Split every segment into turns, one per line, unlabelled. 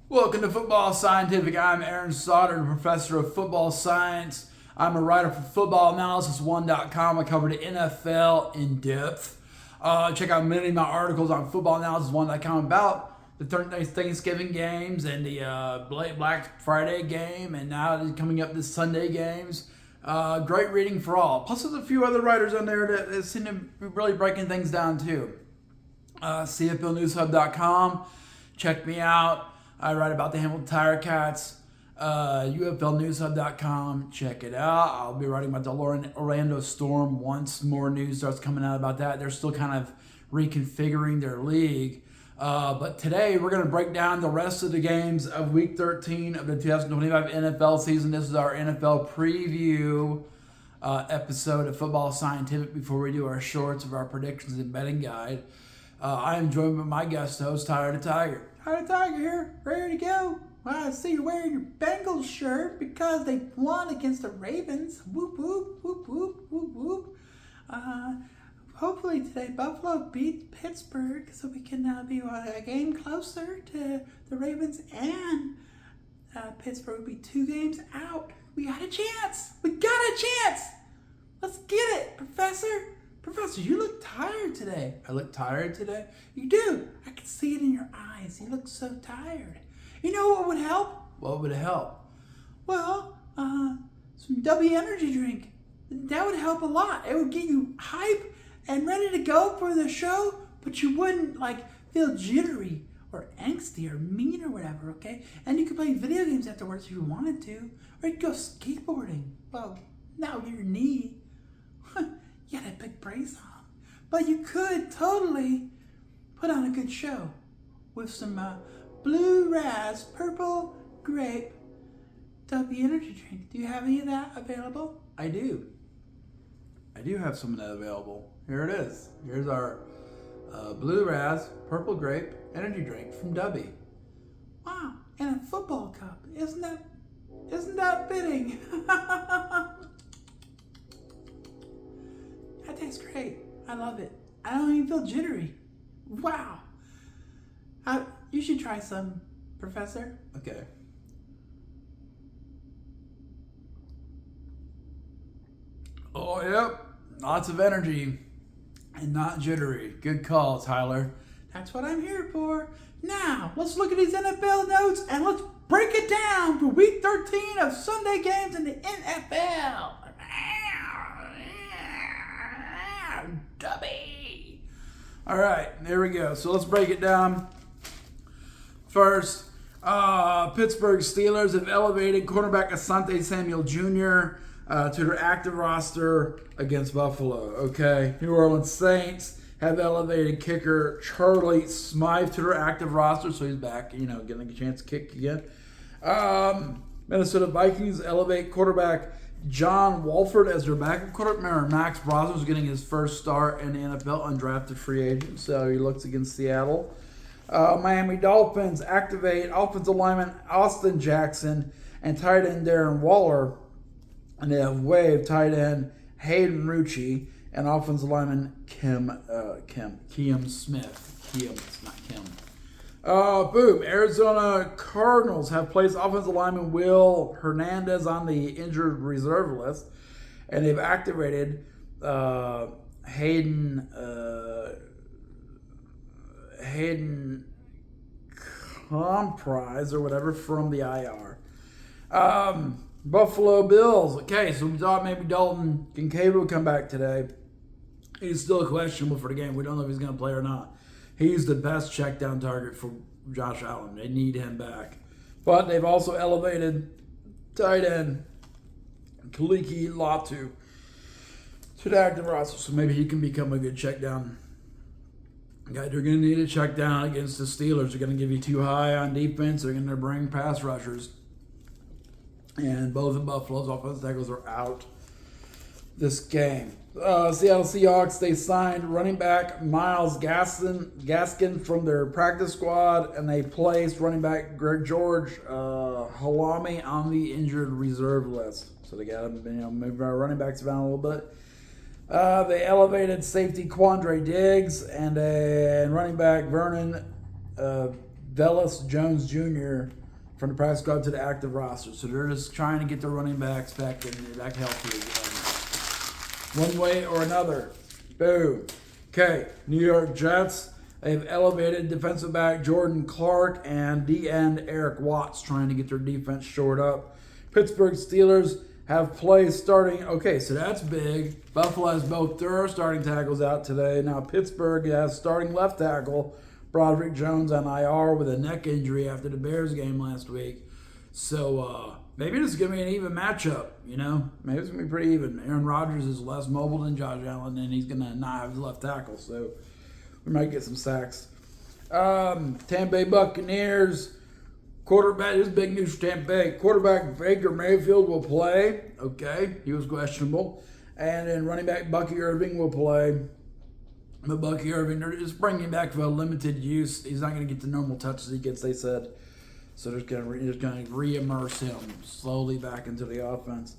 Welcome to Football Scientific. I'm Aaron Sauter, professor of football science. I'm a writer for FOOTBALLANALYSIS1.com. I cover the NFL in depth. Check out many of my articles on FOOTBALLANALYSIS1.com about the Thanksgiving games and the Black Friday game, and now coming up this Sunday games. Great reading for all. Plus, there's a few other writers on there that seem to be really breaking things down too. CFLNewsHub.com. Check me out. I write about the Hamilton Tire Cats. UFLNewsHub.com. Check it out. I'll be writing about the Orlando Storm once more news starts coming out about that. They're still kind of reconfiguring their league. But today we're going to break down the rest of the games of Week 13 of the 2025 NFL season. This is our NFL preview episode of Football Scientific before we do our shorts of our predictions and betting guide. I am joined by my guest host, Tyler the Tiger. Tyler the Tiger here, ready to go. Well, I see you're wearing your Bengals shirt because they won against the Ravens. Whoop, whoop, whoop, whoop, whoop, whoop. Hopefully today Buffalo beat Pittsburgh so we can be a game closer to the Ravens, and Pittsburgh will be 2 games out. We got a chance. We got a chance. Let's get it, Professor. Professor, you look tired today. I look tired today? You do. I can see it in your eyes. You look so tired. You know what would help? What would help? Well, some W energy drink. That would help a lot. It would get you hype and ready to go for the show, but you wouldn't feel jittery or angsty or mean or whatever, okay? And you could play video games afterwards if you wanted to, or you could go skateboarding. Well, now your knee. You got a big brace on. But you could totally put on a good show with some blue raz, purple grape W energy drink. Do you have any of that available? I do. I do have some of that available. Here it is. Here's our blue raz, purple grape energy drink from W. Wow, and a football cup. Isn't that fitting? That tastes great. I love it. I don't even feel jittery. Wow. You should try some, Professor. Okay. Oh, yep. Lots of energy and not jittery. Good call, Tyler. That's what I'm here for. Now, let's look at these NFL notes and let's break it down for Week 13 of Sunday games in the NFL. Dubby. All right, there we go. So let's break it down. First, Pittsburgh Steelers have elevated cornerback Asante Samuel Jr. To their active roster against Buffalo. Okay, New Orleans Saints have elevated kicker Charlie Smythe to their active roster, so he's back, getting a chance to kick again. Minnesota Vikings elevate quarterback John Wolford as their backup quarterback. Remember, Max Brosner's getting his first start in the NFL, undrafted free agent, so he looks against Seattle. Miami Dolphins activate offensive lineman Austin Jackson and tight end Darren Waller, and they have waived tight end Hayden Rucci and offensive lineman Keem Smith. It's not Kim. Boom. Arizona Cardinals have placed offensive lineman Will Hernandez on the injured reserve list, and they've activated Hayden Comprise or whatever from the IR. Buffalo Bills. Okay, so we thought maybe Dalton Kincaid would come back today. He's still questionable for the game. We don't know if he's going to play or not. He's the best check down target for Josh Allen. They need him back. But they've also elevated tight end Kaliki Latu to the active roster, so maybe he can become a good check down guy. They're going to need a check down against the Steelers. They're going to give you too high on defense. They're going to bring pass rushers. And both of Buffalo's offensive tackles are out this game. Seattle Seahawks, they signed running back Myles Gaskin from their practice squad, and they placed running back George Halami on the injured reserve list. So they got to move our running backs around a little bit. They elevated safety Quandre Diggs and running back Vernon Velus Jones Jr. from the practice squad to the active roster. So they're just trying to get their running backs back healthy again. One way or another. Boom. Okay, New York Jets. They've elevated defensive back Jordan Clark and D-end Eric Watts, trying to get their defense shored up. Pittsburgh Steelers have plays starting. Okay, so that's big. Buffalo has both their starting tackles out today. Now Pittsburgh has starting left tackle Broderick Jones on IR with a neck injury after the Bears game last week. So maybe this is going to be an even matchup, you know. Maybe it's going to be pretty even. Aaron Rodgers is less mobile than Josh Allen, and he's going to not have his left tackle. So we might get some sacks. Tampa Bay Buccaneers. Quarterback, this is big news for Tampa Bay. Quarterback Baker Mayfield will play. Okay, he was questionable. And then running back Bucky Irving will play. But Bucky Irving, they're just bringing him back for a limited use. He's not going to get the normal touches he gets, they said. So they're just going to re-immerse him slowly back into the offense.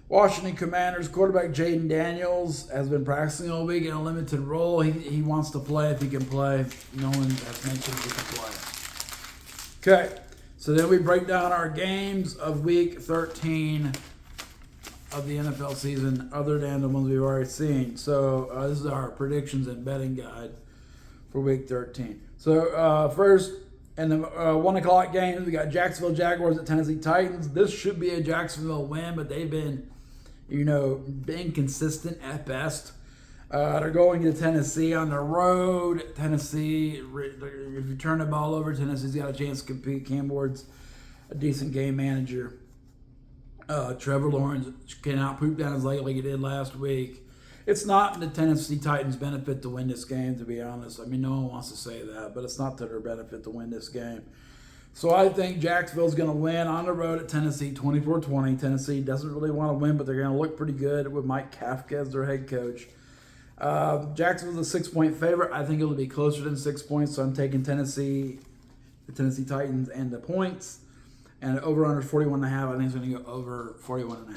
Washington Commanders quarterback Jaden Daniels has been practicing all week in a limited role. He wants to play if he can play. No one has mentioned he can play. Okay, so then we break down our games of week 13 of the NFL season, other than the ones we've already seen. So this is our predictions and betting guide for week 13. So first, in the 1 o'clock games, we got Jacksonville Jaguars at Tennessee Titans. This should be a Jacksonville win, but they've been, inconsistent at best. They're going to Tennessee on the road. Tennessee, if you turn the ball over, Tennessee's got a chance to compete. Cam Ward's a decent game manager. Trevor Lawrence cannot poop down his leg like he did last week. It's not in the Tennessee Titans' benefit to win this game, to be honest. I mean, no one wants to say that, but it's not to their benefit to win this game. So I think Jacksonville's going to win on the road at Tennessee 24-20. Tennessee doesn't really want to win, but they're going to look pretty good with Mike Kafka as their head coach. Jacksonville's a 6-point favorite. I think it'll be closer than 6 points, so I'm taking Tennessee, the Tennessee Titans, and the points. And over-under 41.5. I think it's going to go over 41.5.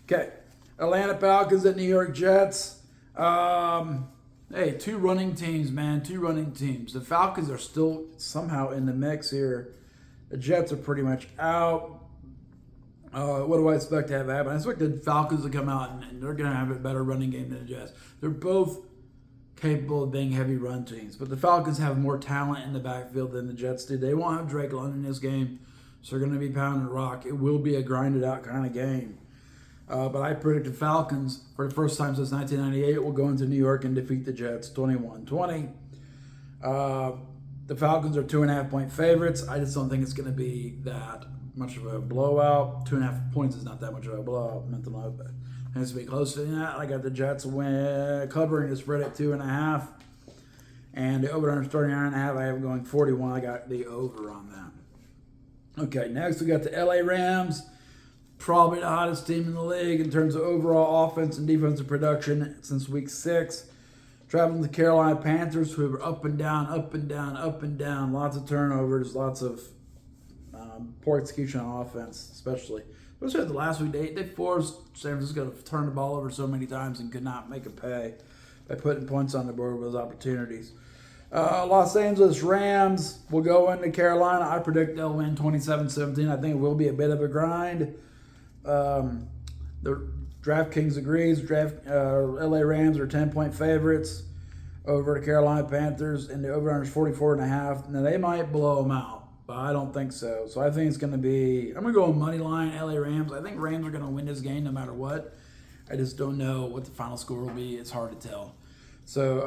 Okay. Atlanta Falcons at New York Jets. Hey, two running teams, man. Two running teams. The Falcons are still somehow in the mix here. The Jets are pretty much out. What do I expect to have happen? I expect the Falcons to come out and they're going to have a better running game than the Jets. They're both capable of being heavy run teams. But the Falcons have more talent in the backfield than the Jets do. They won't have Drake London in this game, so they're going to be pounding the rock. It will be a grinded out kind of game. But I predict the Falcons, for the first time since 1998, will go into New York and defeat the Jets 21-20. The Falcons are 2.5-point favorites. I just don't think it's going to be that much of a blowout. 2.5 points is not that much of a blowout. Meant to know, but it has to be closer than that. I got the Jets covering the spread at 2.5. And the over-under 39.5. I have it going 41. I got the over on that. Okay, next we got the LA Rams. Probably the hottest team in the league in terms of overall offense and defensive production since week 6. Traveling to the Carolina Panthers, who were up and down, up and down, up and down. Lots of turnovers, lots of poor execution on offense, especially. The last week, they forced San Francisco to turn the ball over so many times and could not make a pay by putting points on the board with those opportunities. Los Angeles Rams will go into Carolina. I predict they'll win 27-17. I think it will be a bit of a grind. The DraftKings agrees. LA Rams are 10-point favorites over the Carolina Panthers, and the over-under is 44.5. Now, they might blow them out, but I don't think so. So I think it's going to be, I'm going to go on money line, LA Rams. I think Rams are going to win this game no matter what. I just don't know what the final score will be. It's hard to tell. So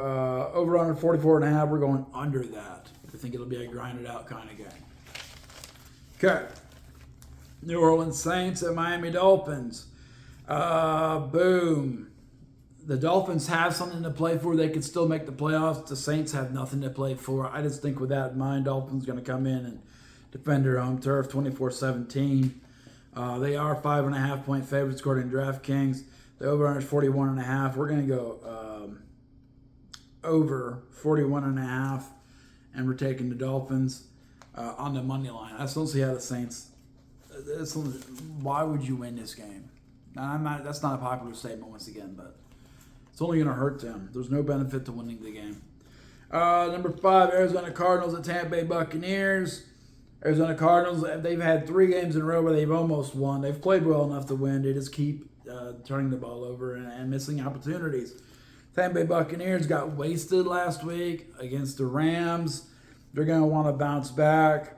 over-under 44.5, we're going under that. I think it'll be a grinded out kind of game. Okay. New Orleans Saints at Miami Dolphins. Boom. The Dolphins have something to play for. They can still make the playoffs. The Saints have nothing to play for. I just think with that in mind, Dolphins going to come in and defend their home turf 24-17. They are 5.5-point favorites according to DraftKings. The over-under is 41.5. We're going to go over 41.5, and we're taking the Dolphins on the money line. I still see how the Saints. Why would you win this game? Now, that's not a popular statement once again, but it's only going to hurt them. There's no benefit to winning the game. Number 5, Arizona Cardinals at Tampa Bay Buccaneers. Arizona Cardinals, they've had 3 games in a row where they've almost won. They've played well enough to win. They just keep turning the ball over and missing opportunities. Tampa Bay Buccaneers got wasted last week against the Rams. They're going to want to bounce back.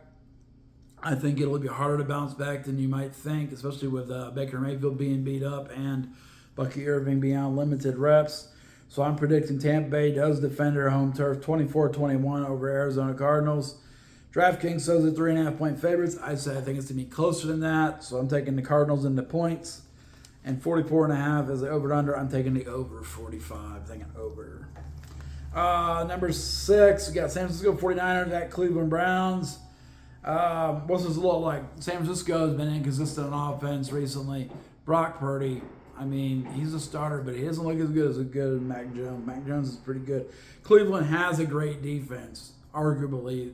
I think it'll be harder to bounce back than you might think, especially with Baker Mayfield being beat up and Bucky Irving being on limited reps. So I'm predicting Tampa Bay does defend their home turf 24-21 over Arizona Cardinals. DraftKings shows it 3.5-point favorites. I say I think it's going to be closer than that, so I'm taking the Cardinals in the points. And 44.5 is the over-under. I'm taking the over 45. Thinking over. Number 6, we got San Francisco 49ers at Cleveland Browns. What's this look like? San Francisco has been inconsistent on offense recently. Brock Purdy, I mean, he's a starter, but he doesn't look as good as Mac Jones. Mac Jones is pretty good. Cleveland has a great defense, arguably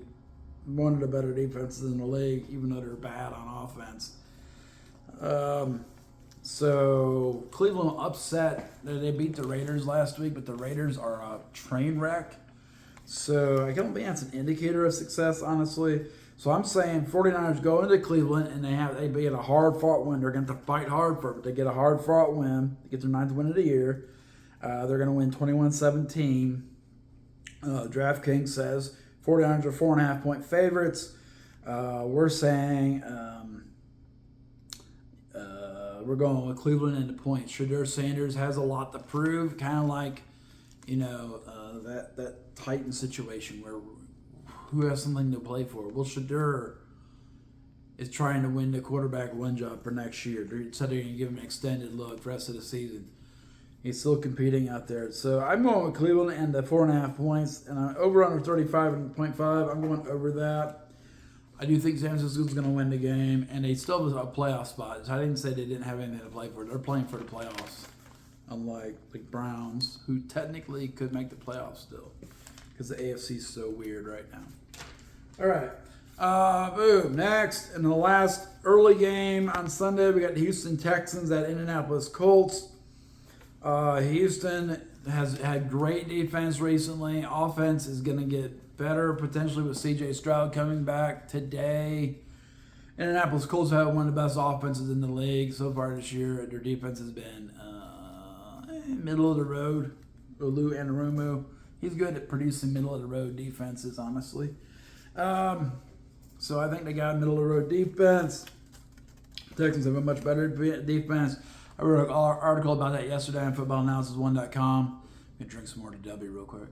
one of the better defenses in the league, even though they're bad on offense. So Cleveland upset. They beat the Raiders last week, but the Raiders are a train wreck. So I don't think that's an indicator of success, honestly. So I'm saying 49ers go into Cleveland and they get a hard-fought win. They're going to fight hard for it, but they get a hard-fought win. They get their 9th win of the year. They're going to win 21-17. DraftKings says 49ers are 4.5-point favorites. We're saying we're going with Cleveland in the points. Shedeur Sanders has a lot to prove, kind of like, that Titan situation where who has something to play for. Well, Shedeur is trying to win the quarterback one job for next year. They said they're going to give him an extended look for the rest of the season. He's still competing out there. So I'm going with Cleveland and the 4.5 points. And I'm over under 35.5. I'm going over that. I do think San Francisco's going to win the game. And they still have a playoff spot. So I didn't say they didn't have anything to play for. They're playing for the playoffs. Unlike the Browns, who technically could make the playoffs still. Because the AFC is so weird right now. All right. Boom. Next, in the last early game on Sunday, we got the Houston Texans at Indianapolis Colts. Houston has had great defense recently. Offense is going to get better, potentially with C.J. Stroud coming back today. Indianapolis Colts have one of the best offenses in the league so far this year. Their defense has been middle of the road. Olu Anarumo. He's good at producing middle-of-the-road defenses, honestly. So I think they got a middle-of-the-road defense. Texans have a much better defense. I wrote an article about that yesterday on FootballAnalysisOne.com. I'm going to drink some more to W real quick.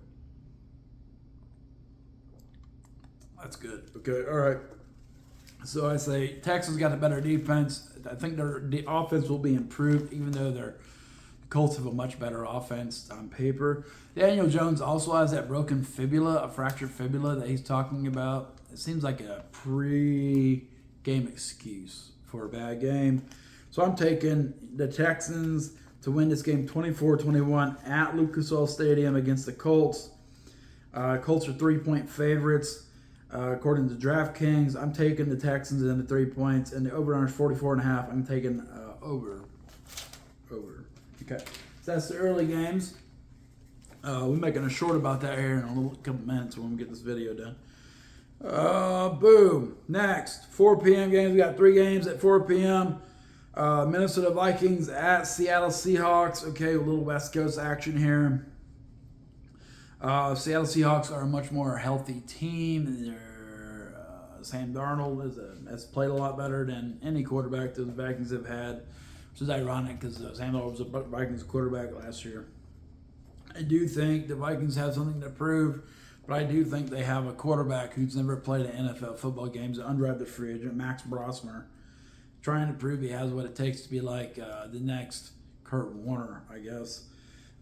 That's good. Okay, all right. So I say Texans got a better defense. I think their offense will be improved, even though the Colts have a much better offense on paper. Daniel Jones also has that broken fibula, a fractured fibula that he's talking about. It seems like a pre-game excuse for a bad game. So I'm taking the Texans to win this game 24-21 at Lucas Oil Stadium against the Colts. Colts are 3-point favorites. According to DraftKings, I'm taking the Texans in the 3 points, and the over-under is 44.5. I'm taking over. Okay, so that's the early games. We're making a short about that here in a couple minutes when we get this video done. Boom. Next, 4 p.m. games. We got 3 games at 4 p.m. Minnesota Vikings at Seattle Seahawks. Okay, a little West Coast action here. Seattle Seahawks are a much more healthy team. Sam Darnold has played a lot better than any quarterback that the Vikings have had, which is ironic because Sam Darnold was a Vikings quarterback last year. I do think the Vikings have something to prove, but I do think they have a quarterback who's never played an NFL football game, an undrafted free agent, Max Brosmer, trying to prove he has what it takes to be like the next Kurt Warner, I guess.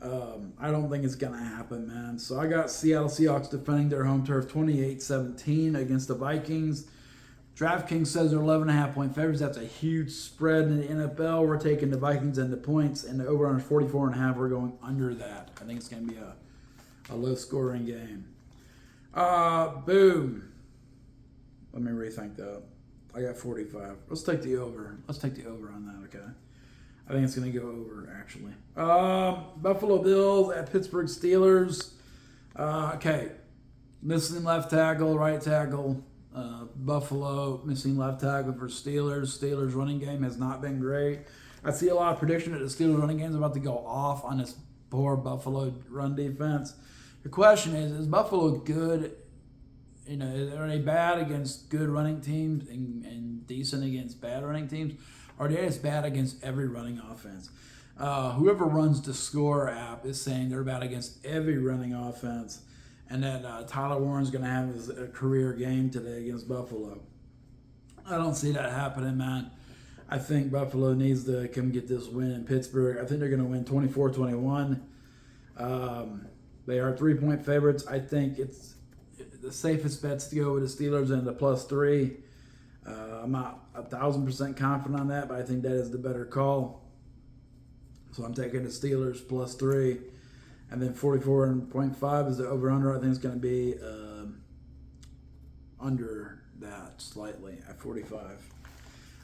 I don't think it's going to happen, man. So I got Seattle Seahawks defending their home turf 28-17 against the Vikings. DraftKings says they're 11.5-point favorites. That's a huge spread in the NFL. We're taking the Vikings and the points, and the over-under is 44.5. We're going under that. I think it's going to be a low-scoring game. Boom. Let me rethink that. I got 45. Let's take the over. Let's take the over on that, okay? I think it's going to go over, actually. Buffalo Bills at Pittsburgh Steelers. Okay. Missing left tackle, right tackle. Buffalo missing left tackle for Steelers. Steelers running game has not been great. I see a lot of prediction that the Steelers running game is about to go off on this poor Buffalo run defense. The question is Buffalo good? You know, are they bad against good running teams and decent against bad running teams? Or are they just bad against every running offense? Whoever runs the Score app is saying they're bad against every running offense, and that Tyler Warren's going to have a career game today against Buffalo. I don't see that happening, man. I think Buffalo needs to come get this win in Pittsburgh. I think they're going to win 24-21. They are 3-point favorites. I think it's the safest bets to go with the Steelers and the +3. I'm not 1,000% confident on that, but I think that is the better call. So I'm taking the Steelers +3. And then 44.5 is the over-under. I think it's going to be under that slightly at 45.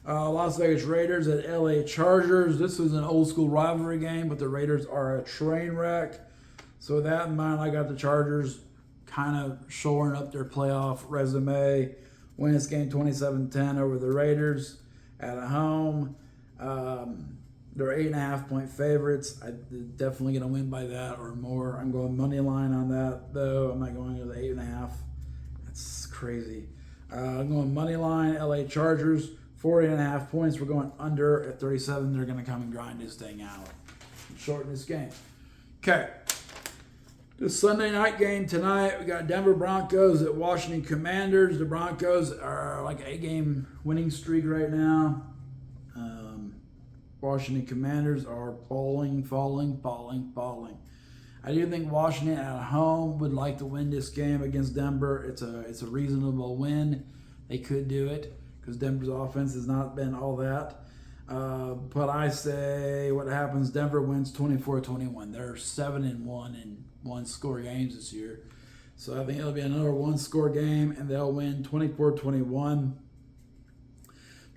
Las Vegas Raiders at LA Chargers. This was an old school rivalry game, but the Raiders are a train wreck. So with that in mind, I got the Chargers kind of shoring up their playoff resume. Win this game 27-10 over the Raiders at home. They're 8.5-point favorites. I'm definitely going to win by that or more. I'm going money line on that, though. I'm not going to the 8.5. That's crazy. I'm going money line, LA Chargers, 40.5 points. We're going under at 37. They're going to come and grind this thing out and shorten this game. Okay. This Sunday night game tonight, we got Denver Broncos at Washington Commanders. The Broncos are like an 8-game winning streak right now. Washington Commanders are falling. I do think Washington at home would like to win this game against Denver. It's a reasonable win. They could do it because Denver's offense has not been all that. But I say what happens, Denver wins 24-21. They're 7-1 in one-score games this year. So I think it'll be another one-score game, and they'll win 24-21.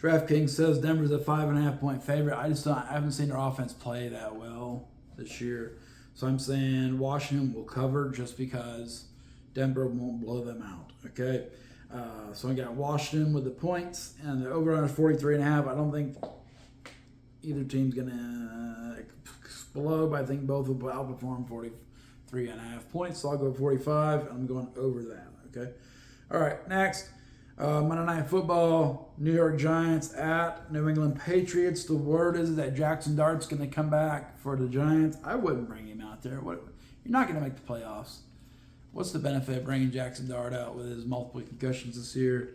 DraftKings says Denver's a 5.5-point favorite. I haven't seen their offense play that well this year. So I'm saying Washington will cover just because Denver won't blow them out. Okay. So I got Washington with the points, and the over-under is 43.5. I don't think either team's gonna explode, but I think both will outperform 43.5 points. So I'll go 45. I'm going over that. Okay. All right. Next. Monday Night Football, New York Giants at New England Patriots. The word is that Jackson Dart's going to come back for the Giants. I wouldn't bring him out there. You're not going to make the playoffs. What's the benefit of bringing Jackson Dart out with his multiple concussions this year?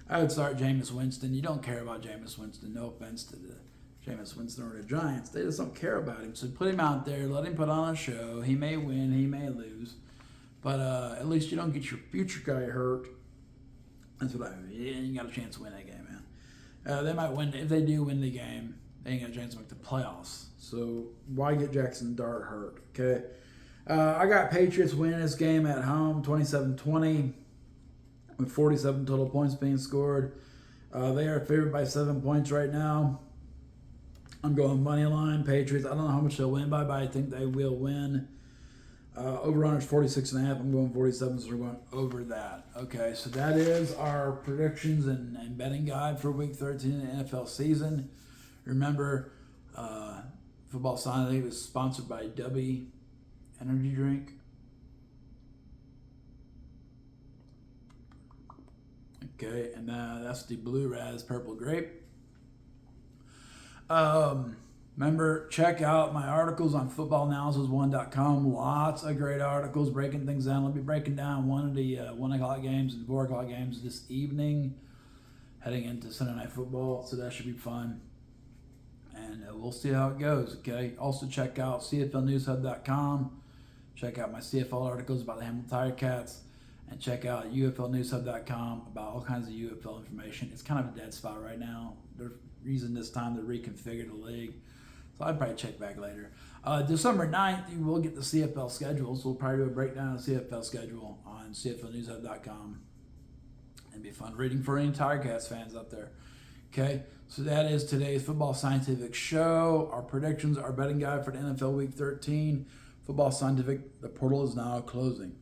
I would start Jameis Winston. You don't care about Jameis Winston. No offense to the Jameis Winston or the Giants. They just don't care about him. So put him out there. Let him put on a show. He may win. He may lose. But at least you don't get your future guy hurt. That's what I mean. You ain't got a chance to win that game, man. They might win. If they do win the game, they ain't got a chance to make the playoffs. So why get Jackson Dart hurt? Okay. I got Patriots winning this game at home, 27-20, with 47 total points being scored. They are favored by 7 points right now. I'm going money line Patriots. I don't know how much they'll win by, but I think they will win. Over-under is 46.5. I'm going 47, so we're going over that. Okay, so that is our predictions and betting guide for Week 13 in the NFL season. Remember, Football Scientific is sponsored by W Energy Drink. Okay, and that's the Blue Raz Purple Grape. Remember, check out my articles on footballanalysis1.com. Lots of great articles breaking things down. I'll be breaking down one of the 1 o'clock games and 4 o'clock games this evening, heading into Sunday Night Football, so that should be fun. And we'll see how it goes, okay? Also, check out CFLNewsHub.com. Check out my CFL articles about the Hamilton Tiger Cats. And check out UFLNewsHub.com about all kinds of UFL information. It's kind of a dead spot right now. They're using this time to reconfigure the league. So I'd probably check back later. December 9th, you will get the CFL schedule. So we'll probably do a breakdown of the CFL schedule on CFLNewsHub.com. It'd be fun reading for any Tiger Cats fans out there. Okay, so that is today's Football Scientific show. Our predictions, our betting guide for the NFL Week 13. Football Scientific, the portal is now closing.